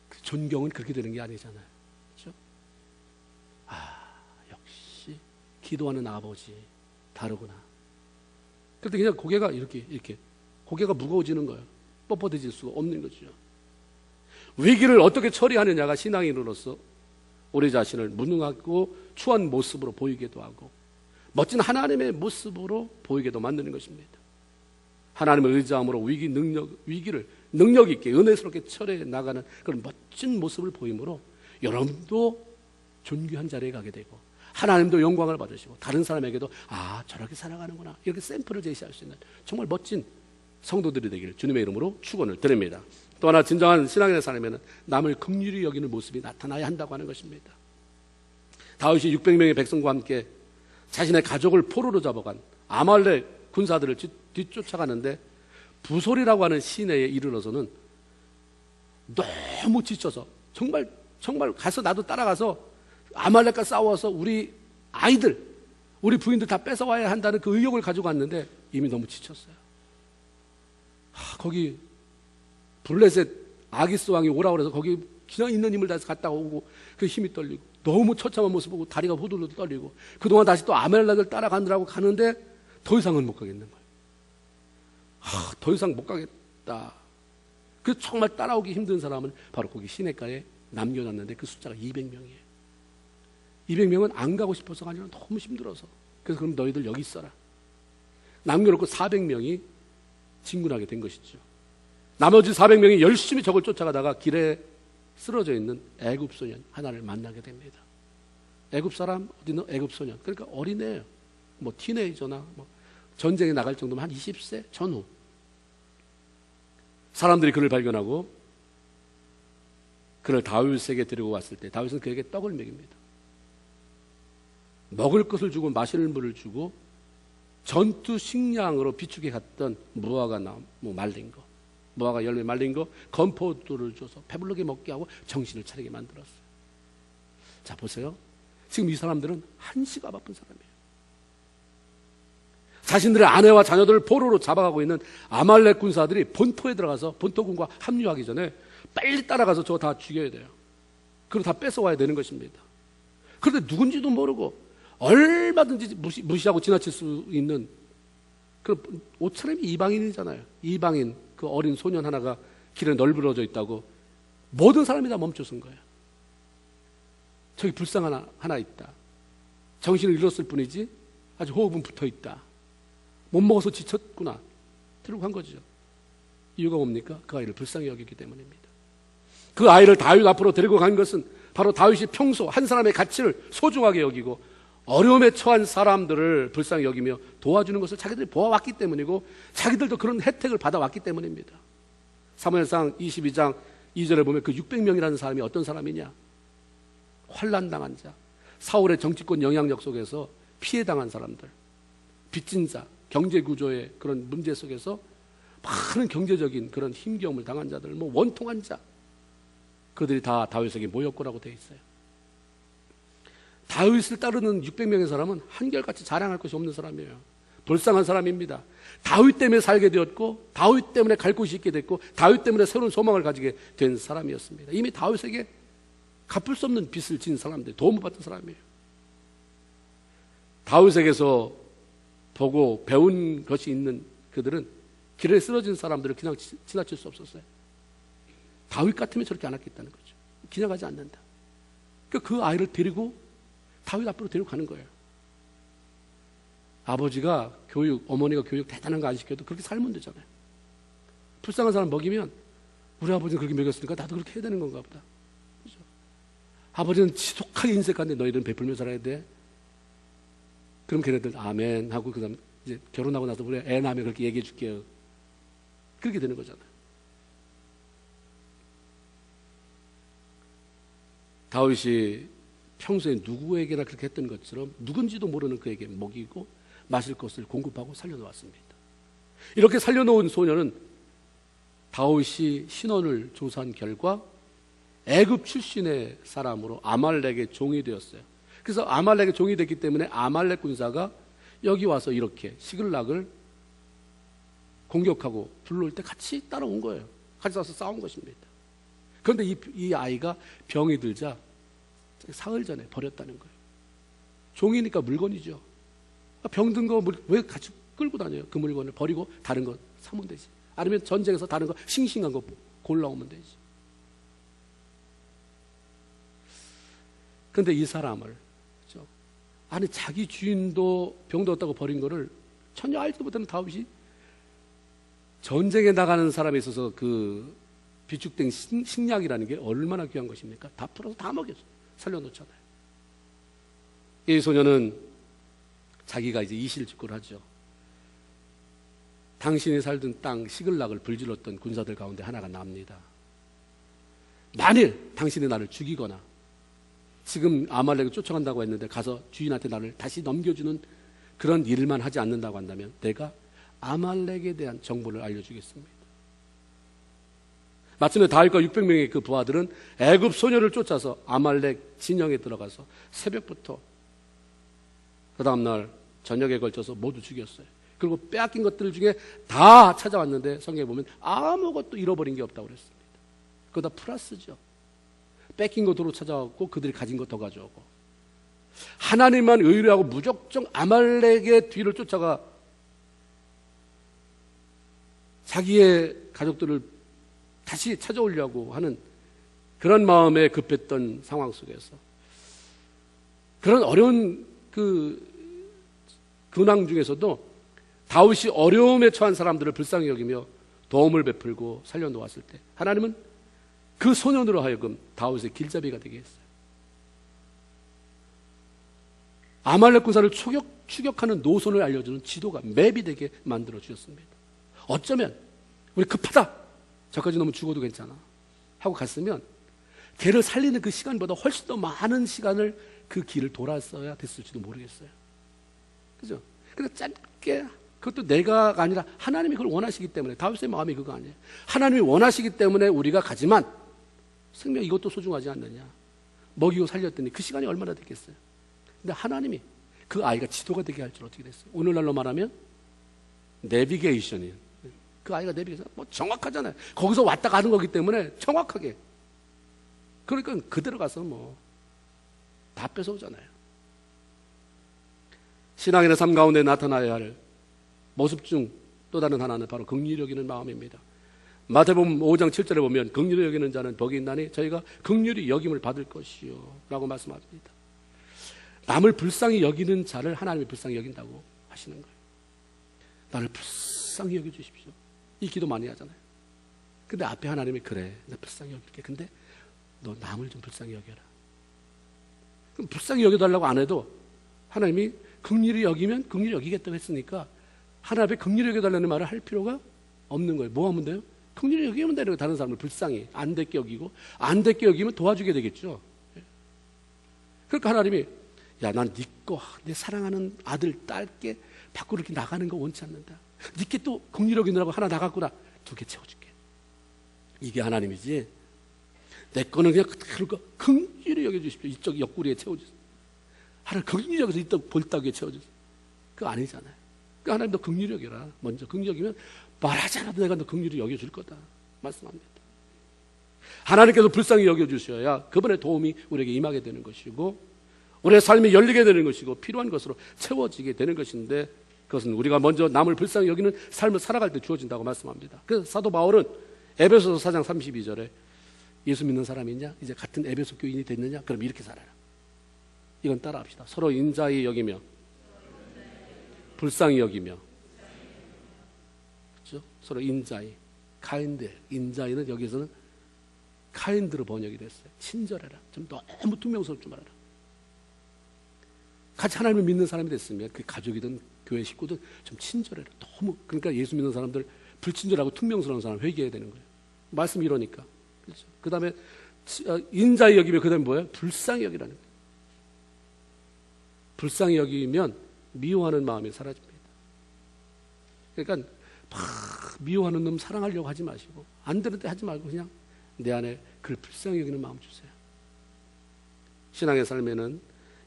그 존경은 그렇게 되는 게 아니잖아요. 그렇죠? 역시 기도하는 아버지 다르구나. 그때 그냥 고개가 이렇게 고개가 무거워지는 거예요. 뻣뻣해질 수가 없는 거죠. 위기를 어떻게 처리하느냐가 신앙인으로서 우리 자신을 무능하고 추한 모습으로 보이기도 하고 멋진 하나님의 모습으로 보이게도 만드는 것입니다. 하나님을 의지함으로 위기를 능력 있게 은혜스럽게 처리해 나가는 그런 멋진 모습을 보이므로 여러분도 존귀한 자리에 가게 되고 하나님도 영광을 받으시고 다른 사람에게도 저렇게 살아가는구나 이렇게 샘플을 제시할 수 있는 정말 멋진 성도들이 되기를 주님의 이름으로 축원을 드립니다. 또 하나 진정한 신앙인의 삶에는 남을 긍휼히 여기는 모습이 나타나야 한다고 하는 것입니다. 다윗이 600명의 백성과 함께 자신의 가족을 포로로 잡아간 아말렉 군사들을 뒤쫓아가는데 부솔이라고 하는 시내에 이르러서는 너무 지쳐서 정말 가서 나도 따라가서 아말렉과 싸워서 우리 아이들 우리 부인들 다 뺏어와야 한다는 그 의욕을 가지고 왔는데 이미 너무 지쳤어요. 거기 블레셋 아기스 왕이 오라고 그래서 거기 그냥 있는 힘을 다해서 갔다 오고 그 힘이 떨리고 너무 처참한 모습 보고 다리가 후들후들 떨리고 그동안 다시 또 아멜렉을 따라가느라고 가는데 더 이상은 못 가겠는 거예요. 더 이상 못 가겠다. 그 정말 따라오기 힘든 사람은 바로 거기 시내가에 남겨놨는데 그 숫자가 200명이에요. 200명은 안 가고 싶어서가 아니라 너무 힘들어서. 그래서 그럼 너희들 여기 있어라. 남겨놓고 400명이 진군하게 된 것이죠. 나머지 400명이 열심히 적을 쫓아가다가 길에 쓰러져 있는 애굽 소년 하나를 만나게 됩니다. 애굽 사람, 어디는 애굽 소년. 그러니까 어린애예요. 뭐 티네이저나 뭐 전쟁에 나갈 정도면 한 20세 전후. 사람들이 그를 발견하고 그를 다윗에게 데리고 왔을 때 다윗은 그에게 떡을 먹입니다. 먹을 것을 주고 마실 물을 주고 전투 식량으로 비축해 갔던 무화과 나무 말린 거, 무화과 열매 말린 거, 건포도를 줘서 배부르게 먹게 하고 정신을 차리게 만들었어요. 자, 보세요. 지금 이 사람들은 한시가 바쁜 사람이에요. 자신들의 아내와 자녀들을 포로로 잡아가고 있는 아말렉 군사들이 본토에 들어가서 본토군과 합류하기 전에 빨리 따라가서 저거 다 죽여야 돼요. 그리고 다 뺏어와야 되는 것입니다. 그런데 누군지도 모르고 얼마든지 무시하고 지나칠 수 있는 그런 옷차림이 이방인이잖아요. 이방인 그 어린 소년 하나가 길에 널브러져 있다고 모든 사람이 다 멈춰선 거예요. 저기 불상 하나 있다. 정신을 잃었을 뿐이지 아주 호흡은 붙어 있다. 못 먹어서 지쳤구나. 들고 간 거죠. 이유가 뭡니까? 그 아이를 불쌍히 여기기 때문입니다. 그 아이를 다윗 앞으로 데리고 간 것은 바로 다윗이 평소 한 사람의 가치를 소중하게 여기고 어려움에 처한 사람들을 불쌍히 여기며 도와주는 것을 자기들이 보아왔기 때문이고 자기들도 그런 혜택을 받아왔기 때문입니다. 사무엘상 22장 2절에 보면 그 600명이라는 사람이 어떤 사람이냐? 환난당한 자, 사울의 정치권 영향력 속에서 피해당한 사람들, 빚진 자, 경제구조의 그런 문제 속에서 많은 경제적인 그런 힘겨움을 당한 자들, 뭐 원통한 자, 그들이 다 다윗에게 모였고라고 되어 있어요. 다윗을 따르는 600명의 사람은 한결같이 자랑할 것이 없는 사람이에요. 불쌍한 사람입니다. 다윗 때문에 살게 되었고 다윗 때문에 갈 곳이 있게 됐고 다윗 때문에 새로운 소망을 가지게 된 사람이었습니다. 이미 다윗에게 갚을 수 없는 빚을 진 사람들, 도움을 받은 사람이에요. 다윗에게서 보고 배운 것이 있는 그들은 길에 쓰러진 사람들을 그냥 지나칠 수 없었어요. 다윗 같으면 저렇게 안 했겠다는 거죠. 지나가지 않는다. 그러니까 그 아이를 데리고 다윗 앞으로 데리고 가는 거예요. 아버지가 교육, 어머니가 교육 대단한 거 안 시켜도 그렇게 살면 되잖아요. 불쌍한 사람 먹이면 우리 아버지는 그렇게 먹였으니까 나도 그렇게 해야 되는 건가 보다. 그렇죠? 아버지는 지독하게 인색한데 너희들은 베풀며 살아야 돼. 그럼 걔네들 아멘 하고 그다음 이제 결혼하고 나서 우리 애 낳으면 그렇게 얘기해 줄게요. 그렇게 되는 거잖아요. 다윗이 평소에 누구에게나 그렇게 했던 것처럼 누군지도 모르는 그에게 먹이고 마실 것을 공급하고 살려놓았습니다. 이렇게 살려놓은 소녀는 다윗이 신원을 조사한 결과 애굽 출신의 사람으로 아말렉의 종이 되었어요. 그래서 아말렉의 종이 됐기 때문에 아말렉 군사가 여기 와서 이렇게 시글락을 공격하고 불러올 때 같이 따라온 거예요. 같이 와서 싸운 것입니다. 그런데 이 아이가 병이 들자 사흘 전에 버렸다는 거예요. 종이니까 물건이죠. 병든 거 왜 같이 끌고 다녀요? 그 물건을 버리고 다른 거 사면 되지. 아니면 전쟁에서 다른 거 싱싱한 거 골라오면 되지. 그런데 이 사람을 그렇죠? 아니 자기 주인도 병들었다고 버린 거를 전혀 알지도 못하는 다윗이 전쟁에 나가는 사람에 있어서 그 비축된 식량이라는 게 얼마나 귀한 것입니까? 다 풀어서 다 먹여서 살려놓잖아요. 이 소녀는 자기가 이제 이실직고를 하죠. 당신이 살던 땅 시글락을 불질렀던 군사들 가운데 하나가 납니다. 만일 당신이 나를 죽이거나 지금 아말렉을 쫓아간다고 했는데 가서 주인한테 나를 다시 넘겨주는 그런 일만 하지 않는다고 한다면 내가 아말렉에 대한 정보를 알려주겠습니다. 마침내 다윗과 600명의 그 부하들은 애굽 소녀를 쫓아서 아말렉 진영에 들어가서 새벽부터 그 다음날 저녁에 걸쳐서 모두 죽였어요. 그리고 빼앗긴 것들 중에 다 찾아왔는데 성경에 보면 아무것도 잃어버린 게 없다고 그랬습니다. 그거 다 플러스죠. 뺏긴 거 도로 찾아왔고 그들이 가진 거 더 가져오고 하나님만 의뢰하고 무작정 아말렉의 뒤를 쫓아가 자기의 가족들을 다시 찾아오려고 하는 그런 마음에 급했던 상황 속에서 그런 어려운 근황 중에서도 다윗이 어려움에 처한 사람들을 불쌍히 여기며 도움을 베풀고 살려놓았을 때 하나님은 그 소년으로 하여금 다윗의 길잡이가 되게 했어요. 아말렉 군사를 추격하는 노선을 알려주는 지도가 맵이 되게 만들어 주셨습니다. 어쩌면 우리 급하다, 저까지 너무 죽어도 괜찮아 하고 갔으면 걔를 살리는 그 시간보다 훨씬 더 많은 시간을 그 길을 돌았어야 됐을지도 모르겠어요. 그죠? 근데 짧게, 그것도 내가 아니라 하나님이 그걸 원하시기 때문에, 다윗의 마음이 그거 아니에요. 하나님이 원하시기 때문에 우리가 가지만 생명 이것도 소중하지 않느냐. 먹이고 살렸더니 그 시간이 얼마나 됐겠어요. 근데 하나님이 그 아이가 지도가 되게 할 줄 어떻게 됐어요? 오늘날로 말하면 내비게이션이에요. 그 아이가 내비게이션 뭐 정확하잖아요. 거기서 왔다 가는 거기 때문에 정확하게. 그러니까 그대로 가서 뭐 다 뺏어오잖아요. 신앙인의 삶 가운데 나타나야 할 모습 중 또 다른 하나는 바로 긍휼히 여기는 마음입니다. 마태복음 5장 7절에 보면 긍휼히 여기는 자는 복이 있나니 저희가 긍휼히 여김을 받을 것이요 라고 말씀합니다. 남을 불쌍히 여기는 자를 하나님이 불쌍히 여긴다고 하시는 거예요. 나를 불쌍히 여겨주십시오. 이 기도 많이 하잖아요. 근데 앞에 하나님이 그래, 나 불쌍히 여길게. 근데 너 남을 좀 불쌍히 여겨라. 그럼 불쌍히 여겨달라고 안 해도 하나님이 긍휼히 여기면 긍휼히 여기겠다고 했으니까 하나님 앞에 긍휼히 여겨달라는 말을 할 필요가 없는 거예요. 뭐 하면 돼요? 긍휼히 여기면 되는 거예요. 다른 사람을 불쌍히 안 됐게 여기고, 안 됐게 여기면 도와주게 되겠죠. 그러니까 하나님이 야, 난 네 거, 내 사랑하는 아들, 딸께 밖으로 이렇게 나가는 거 원치 않는다. 네게 또 긍휼히 여기느라고 하나 나갔구나. 2개 채워줄게. 이게 하나님이지. 내 거는 그냥 그대로 긍휼히 여겨주십시오. 이쪽 옆구리에 채워주세요. 하나님 긍휼히 여겨서 이쪽 볼따구에 채워주세요. 그거 아니잖아요. 그러니까 하나님 너 긍휼히 여겨라. 먼저 긍휼히 여기면 말하지 않아도 내가 너 긍휼히 여겨줄 거다 말씀합니다. 하나님께서 불쌍히 여겨주셔야 그분의 도움이 우리에게 임하게 되는 것이고 우리의 삶이 열리게 되는 것이고 필요한 것으로 채워지게 되는 것인데 그것은 우리가 먼저 남을 불쌍히 여기는 삶을 살아갈 때 주어진다고 말씀합니다. 그래서 사도 바울은 에베소서 4장 32절에 예수 믿는 사람이 있냐? 이제 같은 에베소 교인이 됐느냐? 그럼 이렇게 살아라. 이건 따라합시다. 서로 인자히 여기며 불쌍히 여기며, 그렇죠? 서로 인자히, 카인드, 인자히는 여기서는 카인드로 번역이 됐어요. 친절해라. 좀 너무 투명스럽지 말아라. 같이 하나님을 믿는 사람이 됐으면 그 가족이든 교회 식구든 좀 친절해라. 너무, 그러니까 예수 믿는 사람들 불친절하고 투명스러운 사람 회개해야 되는 거예요. 말씀이 이러니까. 그렇죠? 그 다음에 인자히 여기면 그 다음에 뭐예요? 불쌍히 여기라는 거예요. 불쌍히 여기면 미워하는 마음이 사라집니다. 그러니까 막 미워하는 놈 사랑하려고 하지 마시고 안 되는데 하지 말고 그냥 내 안에 그를 불쌍히 여기는 마음 주세요. 신앙의 삶에는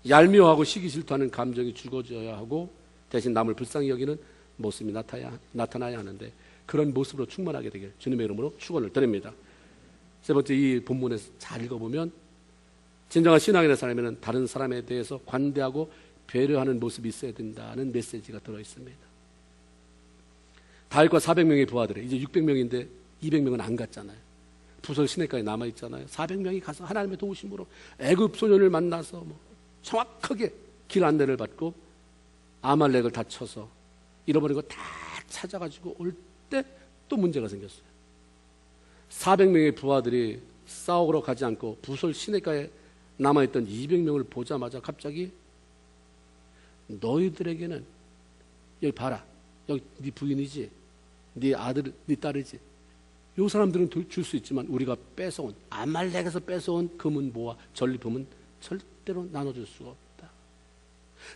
얄미워하고 시기 질투하는 감정이 죽어져야 하고 대신 남을 불쌍히 여기는 모습이 나타나야 하는데 그런 모습으로 충만하게 되길 주님의 이름으로 축원을 드립니다. 세 번째, 이 본문에서 잘 읽어보면 진정한 신앙인의 삶에는 다른 사람에 대해서 관대하고 배려하는 모습이 있어야 된다는 메시지가 들어있습니다. 다윗과 400명의 부하들이 이제 600명인데 200명은 안 갔잖아요. 부설 시내까지 남아있잖아요. 400명이 가서 하나님의 도우심으로 애굽 소년을 만나서 뭐 정확하게 길 안내를 받고 아말렉을 다 쳐서 잃어버린 거 다 찾아가지고 올 때 또 문제가 생겼어요. 400명의 부하들이 싸우러 가지 않고 부설 시내가에 남아있던 200명을 보자마자 갑자기 너희들에게는 여기 봐라. 여기 네 부인이지, 네 아들, 네 딸이지. 이 사람들은 줄 수 있지만 우리가 뺏어온 아말렉에서 뺏어온 금은 뭐와 전리품은 절대로 나눠줄 수가 없다.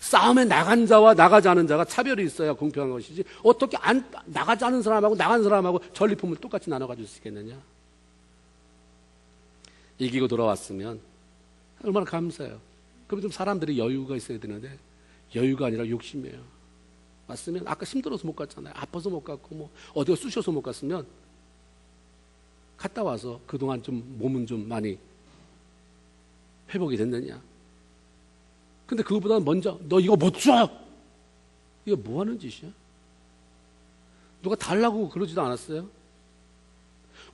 싸움에 나간 자와 나가지 않은 자가 차별이 있어야 공평한 것이지 어떻게 나가지 않은 사람하고 나간 사람하고 전리품을 똑같이 나눠 가질 수 있겠느냐. 이기고 돌아왔으면 얼마나 감사해요. 그럼 좀 사람들이 여유가 있어야 되는데 여유가 아니라 욕심이에요. 왔으면 아까 힘들어서 못 갔잖아요. 아파서 못 갔고 뭐 어디가 쑤셔서 못 갔으면 갔다 와서 그동안 좀 몸은 좀 많이 회복이 됐느냐. 근데 그거보다 먼저 너 이거 못 줘! 이거 뭐 하는 짓이야? 누가 달라고 그러지도 않았어요?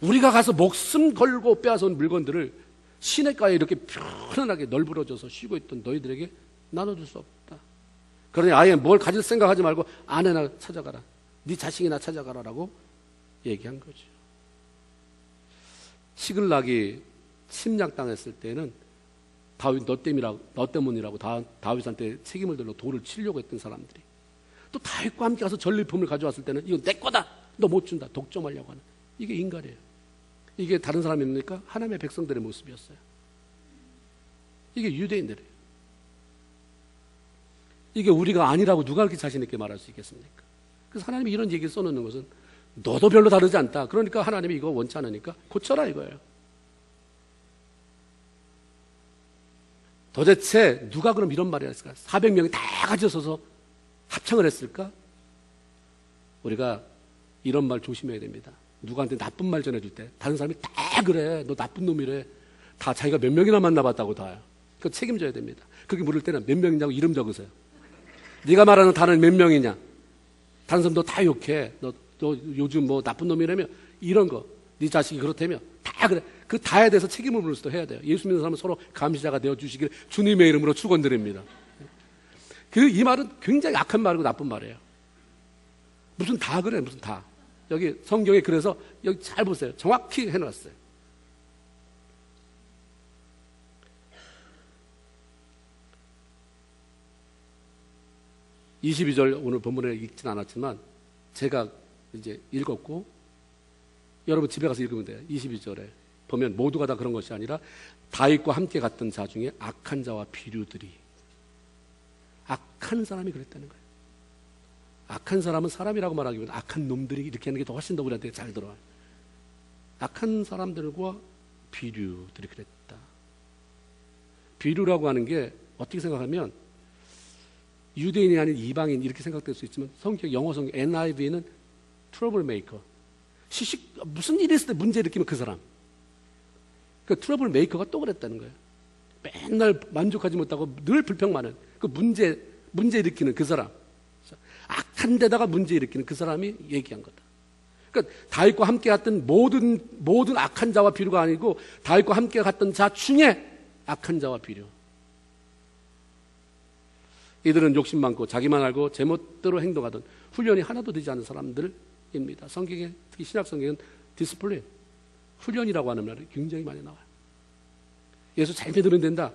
우리가 가서 목숨 걸고 빼앗아온 물건들을 시내가에 이렇게 편안하게 널브러져서 쉬고 있던 너희들에게 나눠줄 수 없다. 그러니 아예 뭘 가질 생각하지 말고 아내나 찾아가라. 네 자식이나 찾아가라라고 얘기한 거죠. 시글락이 침략당했을 때는 다윗 너 때문이라고 다윗한테 책임을 들러 돌을 치려고 했던 사람들이, 또 다윗과 함께 가서 전리품을 가져왔을 때는 이건 내 거다, 너 못 준다, 독점하려고 하는, 이게 인간이에요. 이게 다른 사람입니까? 하나님의 백성들의 모습이었어요. 이게 유대인들이에요. 이게 우리가 아니라고 누가 그렇게 자신 있게 말할 수 있겠습니까? 그래서 하나님이 이런 얘기를 써놓는 것은 너도 별로 다르지 않다. 그러니까 하나님이 이거 원치 않으니까 고쳐라 이거예요. 도대체 누가 그럼 이런 말을 했을까? 400명이 다 가져서서 합창을 했을까? 우리가 이런 말 조심해야 됩니다. 누구한테 나쁜 말 전해줄 때 다른 사람이 다 그래, 너 나쁜 놈이래, 다 자기가 몇 명이나 만나봤다고 다요. 그거 책임져야 됩니다. 그렇게 물을 때는 몇 명이냐고 이름 적으세요. 네가 말하는 단어는 몇 명이냐, 다른 사람 너 다 욕해, 너 요즘 뭐 나쁜 놈이라며, 이런 거 네 자식이 그렇다며 다 그래. 그 다에 대해서 책임을 물을 수도 해야 돼요. 예수 믿는 사람은 서로 감시자가 되어주시길 주님의 이름으로 축원드립니다. 이 말은 굉장히 악한 말이고 나쁜 말이에요. 무슨 다 그래, 무슨 다. 여기 성경에 그래서 여기 잘 보세요. 정확히 해놨어요. (22절) 오늘 본문에 읽진 않았지만 제가 이제 읽었고, 여러분 집에 가서 읽으면 돼요. 22절에 보면 모두가 다 그런 것이 아니라 다윗과 함께 갔던 자 중에 악한 자와 비류들이, 악한 사람이 그랬다는 거예요. 악한 사람은 사람이라고 말하기보다 악한 놈들이 이렇게 하는 게 더 훨씬 더 우리한테 잘 들어와요. 악한 사람들과 비류들이 그랬다. 비류라고 하는 게 어떻게 생각하면 유대인이 아닌 이방인 이렇게 생각될 수 있지만, 영어 성경 NIV는 트러블 메이커, 무슨 일이 있을 때 문제 일으키면 그 사람, 그 트러블 메이커가 또 그랬다는 거예요. 맨날 만족하지 못하고 늘 불평만은 그 문제 일으키는 그 사람, 악한 데다가 문제 일으키는 그 사람이 얘기한 거다. 그러니까 다윗과 함께 갔던 모든 악한 자와 비류가 아니고 다윗과 함께 갔던 자 중에 악한 자와 비류. 이들은 욕심 많고 자기만 알고 제멋대로 행동하던 훈련이 하나도 되지 않은 사람들입니다. 성경에, 특히 신약 성경은 디스플린, 훈련이라고 하는 말이 굉장히 많이 나와요. 예수 잘 믿으면 된다,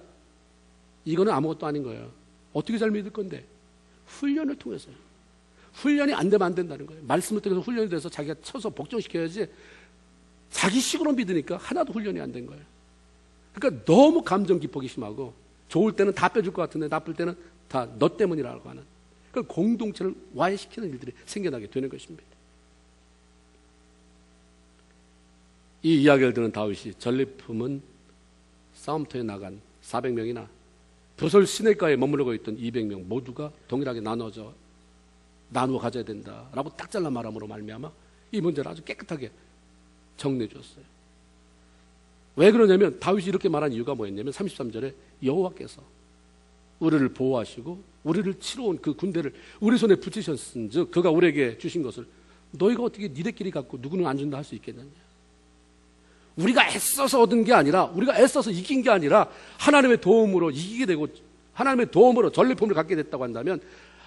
이거는 아무것도 아닌 거예요. 어떻게 잘 믿을 건데? 훈련을 통해서요. 훈련이 안 되면 안 된다는 거예요. 말씀을 통해서 훈련이 돼서 자기가 쳐서 복종시켜야지, 자기 식으로 믿으니까 하나도 훈련이 안 된 거예요. 그러니까 너무 감정 기복이 심하고, 좋을 때는 다 빼줄 것 같은데 나쁠 때는 다 너 때문이라고 하는, 그 공동체를 와해시키는 일들이 생겨나게 되는 것입니다. 이 이야기를 듣는 다윗이 전리품은 싸움터에 나간 400명이나 벼슬 시내가에 머무르고 있던 200명 모두가 동일하게 나누어 가져야 된다라고 딱 잘라 말함으로 말미암아 이 문제를 아주 깨끗하게 정리해 주었어요. 왜 그러냐면 다윗이 이렇게 말한 이유가 뭐였냐면 33절에 여호와께서 우리를 보호하시고 우리를 치러 온 그 군대를 우리 손에 붙이셨은즉 그가 우리에게 주신 것을 너희가 어떻게 니네끼리 갖고 누구는 안 준다 할 수 있겠느냐. 우리가 애써서 얻은 게 아니라, 우리가 애써서 이긴 게 아니라 하나님의 도움으로 이기게 되고 하나님의 도움으로 전리품을 갖게 됐다고 한다면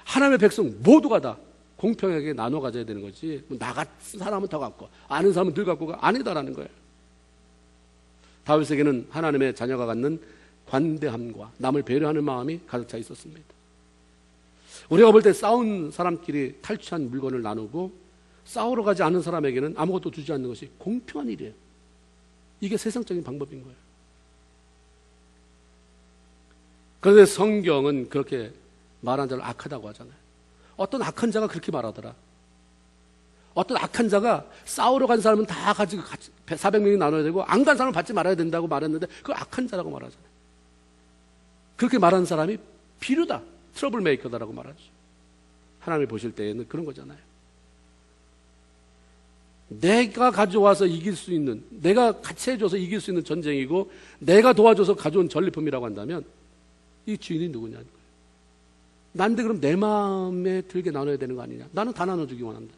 하나님의 백성 모두가 다 공평하게 나눠 가져야 되는 거지, 나 같은 사람은 더 갖고 아는 사람은 덜 갖고가 아니다라는 거예요. 다윗에게는 하나님의 자녀가 갖는 관대함과 남을 배려하는 마음이 가득 차 있었습니다. 우리가 볼 때 싸운 사람끼리 탈취한 물건을 나누고 싸우러 가지 않은 사람에게는 아무것도 주지 않는 것이 공평한 일이에요. 이게 세상적인 방법인 거예요. 그런데 성경은 그렇게 말한 자를 악하다고 하잖아요. 어떤 악한 자가 그렇게 말하더라. 어떤 악한 자가 싸우러 간 사람은 다 가지고 400명이 나눠야 되고 안 간 사람은 받지 말아야 된다고 말했는데 그걸 악한 자라고 말하잖아요. 그렇게 말하는 사람이 비류다, 트러블 메이커다라고 말하죠. 하나님이 보실 때에는 그런 거잖아요. 내가 가져와서 이길 수 있는, 내가 같이 해줘서 이길 수 있는 전쟁이고 내가 도와줘서 가져온 전리품이라고 한다면 이 주인이 누구냐는 거예요. 난데 그럼 내 마음에 들게 나눠야 되는 거 아니냐. 나는 다 나눠주기 원한다.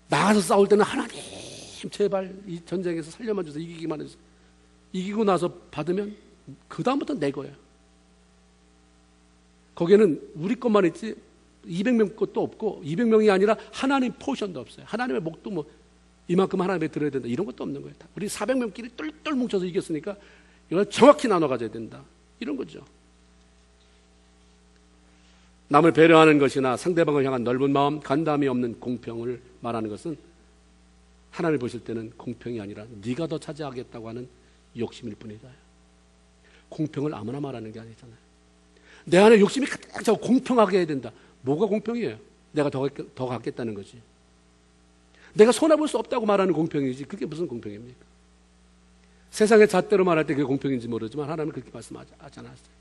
나가서 싸울 때는 하나님 제발 이 전쟁에서 살려만 줘서 이기기만 해서, 이기고 나서 받으면 그 다음부터 내 거야. 거기에는 우리 것만 있지 200명 것도 없고 200명이 아니라 하나님 포션도 없어요. 하나님의 목도 뭐 이만큼 하나님에 들어야 된다 이런 것도 없는 거예요. 우리 400명끼리 똘똘 뭉쳐서 이겼으니까 이걸 정확히 나눠 가져야 된다. 이런 거죠. 남을 배려하는 것이나 상대방을 향한 넓은 마음, 간담이 없는 공평을 말하는 것은 하나님을 보실 때는 공평이 아니라 네가 더 차지하겠다고 하는 욕심일 뿐이다. 공평을 아무나 말하는 게 아니잖아요. 내 안에 욕심이 가득 차고 공평하게 해야 된다. 뭐가 공평이에요? 내가 더 갖겠다는 거지. 내가 손해볼 수 없다고 말하는 공평이지 그게 무슨 공평입니까? 세상의 잣대로 말할 때 그게 공평인지 모르지만 하나님은 그렇게 말씀하지 않았어요.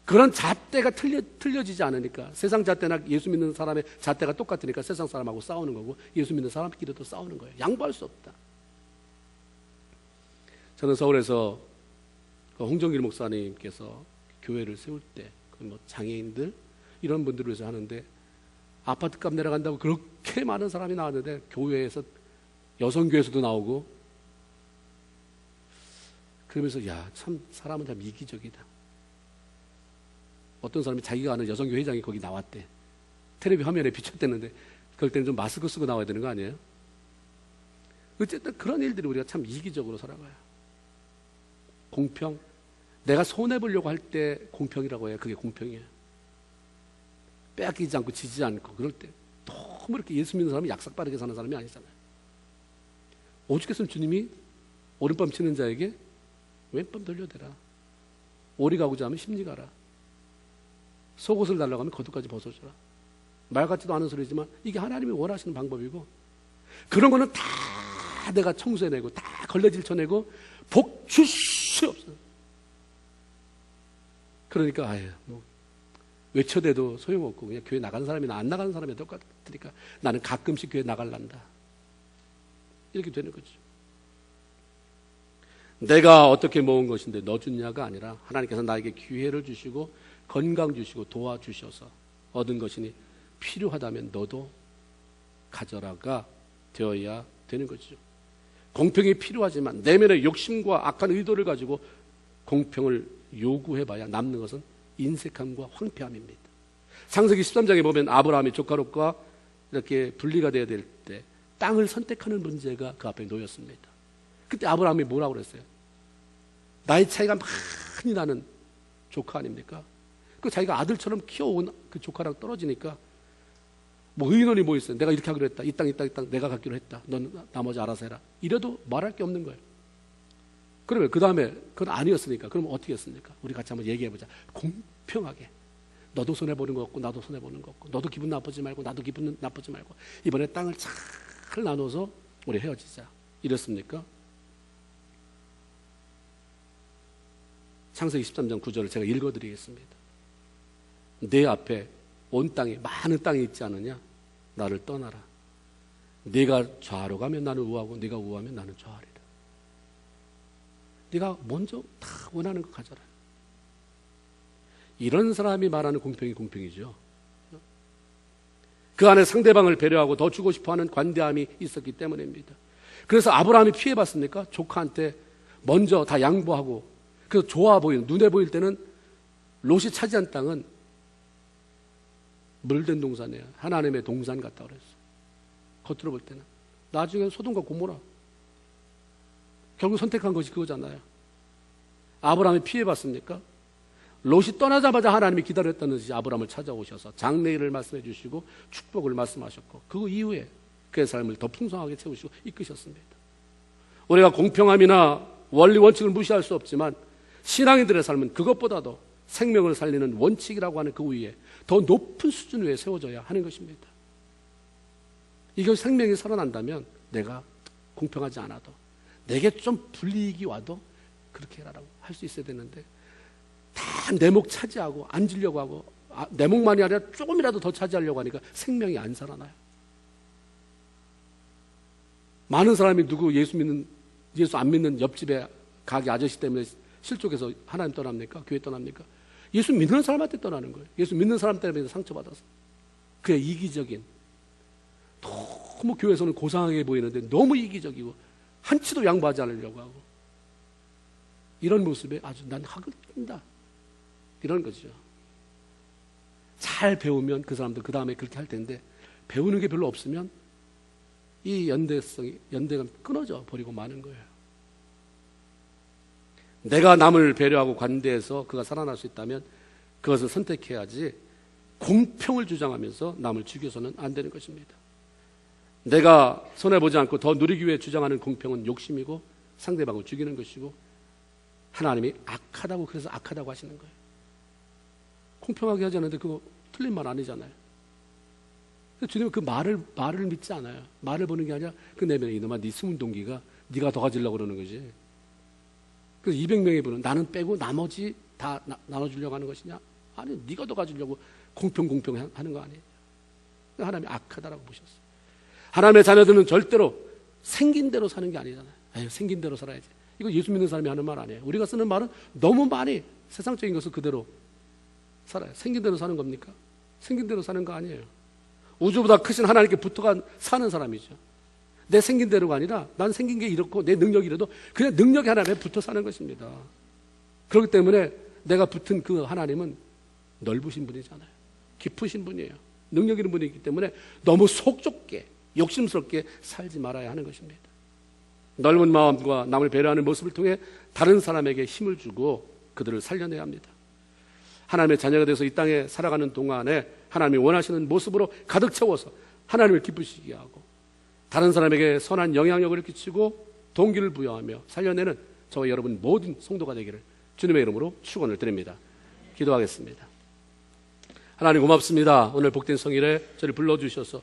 그런 잣대가 틀려지지 않으니까 세상 잣대나 예수 믿는 사람의 잣대가 똑같으니까 세상 사람하고 싸우는 거고 예수 믿는 사람끼리도 싸우는 거예요. 양보할 수 없다. 저는 서울에서 홍정길 목사님께서 교회를 세울 때 뭐 장애인들 이런 분들을 위해서 하는데 아파트값 내려간다고 그렇게 많은 사람이 나왔는데 교회에서 여성교회에서도 나오고 그러면서 야, 참 사람은 참 이기적이다. 어떤 사람이 자기가 아는 여성교회 회장이 거기 나왔대. 텔레비 화면에 비쳤댔는데 그럴 때는 좀 마스크 쓰고 나와야 되는 거 아니에요? 어쨌든 그런 일들이 우리가 참 이기적으로 살아가요. 공평. 내가 손해보려고 할 때 공평이라고 해요. 그게 공평이에요. 빼앗기지 않고 지지 않고 그럴 때 너무 이렇게 예수 믿는 사람이 약삭빠르게 사는 사람이 아니잖아요. 오죽했으면 주님이 오른밤 치는 자에게 왼밤 돌려대라. 오리 가고자 하면 심리 가라. 속옷을 달라고 하면 겉옷까지 벗어줘라. 말 같지도 않은 소리지만 이게 하나님이 원하시는 방법이고 그런 거는 다 내가 청소해내고 다 걸레질쳐내고 복 줄 수 없어. 그러니까 아예 뭐 외쳐대도 소용없고 그냥 교회 나가는 사람이나 안 나가는 사람이 똑같으니까 나는 가끔씩 교회 나갈란다. 이렇게 되는 거죠. 내가 어떻게 모은 것인데 너 줬냐가 아니라 하나님께서 나에게 기회를 주시고 건강 주시고 도와주셔서 얻은 것이니 필요하다면 너도 가져라가 되어야 되는 거죠. 공평이 필요하지만 내면의 욕심과 악한 의도를 가지고 공평을 요구해봐야 남는 것은 인색함과 황폐함입니다. 창세기 13장에 보면 아브라함이 조카 롯과 이렇게 분리가 되어야 될 때 땅을 선택하는 문제가 그 앞에 놓였습니다. 그때 아브라함이 뭐라고 그랬어요? 나이 차이가 많이 나는 조카 아닙니까? 그 자기가 아들처럼 키워온 그 조카랑 떨어지니까 뭐 의논이 뭐 있어요? 내가 이렇게 하기로 했다. 이 땅 내가 갖기로 했다. 넌 나머지 알아서 해라. 이래도 말할 게 없는 거예요. 그러면 그 다음에 그건 아니었으니까 그럼 어떻게 했습니까? 우리 같이 한번 얘기해보자. 공평하게. 너도 손해보는 거 없고 나도 손해보는 거 없고 너도 기분 나쁘지 말고 나도 기분 나쁘지 말고 이번에 땅을 잘 나눠서 우리 헤어지자. 이랬습니까? 창세기 13장 9절을 제가 읽어드리겠습니다. 내 앞에 온 땅에 많은 땅이 있지 않느냐? 나를 떠나라. 네가 좌로 가면 나는 우하고 네가 우하면 나는 좌하리라. 네가 먼저 다 원하는 거 가져라. 이런 사람이 말하는 공평이 공평이죠. 그 안에 상대방을 배려하고 더 주고 싶어하는 관대함이 있었기 때문입니다. 그래서 아브라함이 피해봤습니까? 조카한테 먼저 다 양보하고 그래서 좋아 보이는 눈에 보일 때는 롯이 차지한 땅은 물된 동산이에요. 하나님의 동산 같다 그랬어. 겉으로 볼 때는. 나중엔 소돔과 고모라. 결국 선택한 것이 그거잖아요. 아브라함이 피해봤습니까? 롯이 떠나자마자 하나님이 기다렸다는 듯이 아브라함을 찾아오셔서 장래일을 말씀해 주시고 축복을 말씀하셨고 그 이후에 그의 삶을 더 풍성하게 채우시고 이끄셨습니다. 우리가 공평함이나 원리 원칙을 무시할 수 없지만 신앙인들의 삶은 그것보다도 생명을 살리는 원칙이라고 하는 그 위에 더 높은 수준 위에 세워져야 하는 것입니다. 이것이 생명이 살아난다면 내가 공평하지 않아도 내게 좀 불이익이 와도 그렇게 해라라고 할 수 있어야 되는데 다 내 목 차지하고 앉으려고 하고 내 목만이 아니라 조금이라도 더 차지하려고 하니까 생명이 안 살아나요. 많은 사람이 예수 안 믿는 옆집에 가게 아저씨 때문에 실족해서 하나님 떠납니까? 교회 떠납니까? 예수 믿는 사람한테 떠나는 거예요. 예수 믿는 사람 때문에 상처받아서. 그의 이기적인 너무 교회에서는 고상하게 보이는데 너무 이기적이고 한치도 양보하지 않으려고 하고 이런 모습에 아주 난 학을 뜬다. 이런 거죠. 잘 배우면 그 사람도 그 다음에 그렇게 할 텐데 배우는 게 별로 없으면 이 연대가 끊어져 버리고 마는 거예요. 내가 남을 배려하고 관대해서 그가 살아날 수 있다면 그것을 선택해야지 공평을 주장하면서 남을 죽여서는 안 되는 것입니다. 내가 손해보지 않고 더 누리기 위해 주장하는 공평은 욕심이고 상대방을 죽이는 것이고 하나님이 악하다고 그래서 악하다고 하시는 거예요. 공평하게 하지 않는데 그거 틀린 말 아니잖아요. 주님은 그 말을 믿지 않아요. 말을 보는 게 아니라 그 내면에 이놈아 네 숨은 동기가 네가 더 가지려고 그러는 거지. 그래서 200명의 분은 나는 빼고 나머지 다 나눠주려고 하는 것이냐? 아니, 네가 더 가지려고 공평 하는 거 아니에요. 하나님이 악하다라고 보셨어요. 하나님의 자녀들은 절대로 생긴 대로 사는 게 아니잖아요. 에휴, 생긴 대로 살아야지. 이거 예수 믿는 사람이 하는 말 아니에요. 우리가 쓰는 말은 너무 많이 세상적인 것을 그대로 살아요. 생긴 대로 사는 겁니까? 생긴 대로 사는 거 아니에요. 우주보다 크신 하나님께 붙어가 사는 사람이죠. 내 생긴 대로가 아니라 난 생긴 게 이렇고 내 능력이 이래도 그냥 능력이 하나님에 붙어 사는 것입니다. 그렇기 때문에 내가 붙은 그 하나님은 넓으신 분이잖아요. 깊으신 분이에요. 능력 있는 분이기 때문에 너무 속 좁게 욕심스럽게 살지 말아야 하는 것입니다. 넓은 마음과 남을 배려하는 모습을 통해 다른 사람에게 힘을 주고 그들을 살려내야 합니다. 하나님의 자녀가 돼서 이 땅에 살아가는 동안에 하나님이 원하시는 모습으로 가득 채워서 하나님을 기쁘시게 하고 다른 사람에게 선한 영향력을 끼치고 동기를 부여하며 살려내는 저와 여러분 모든 성도가 되기를 주님의 이름으로 축원을 드립니다. 기도하겠습니다. 하나님 고맙습니다. 오늘 복된 성일에 저를 불러주셔서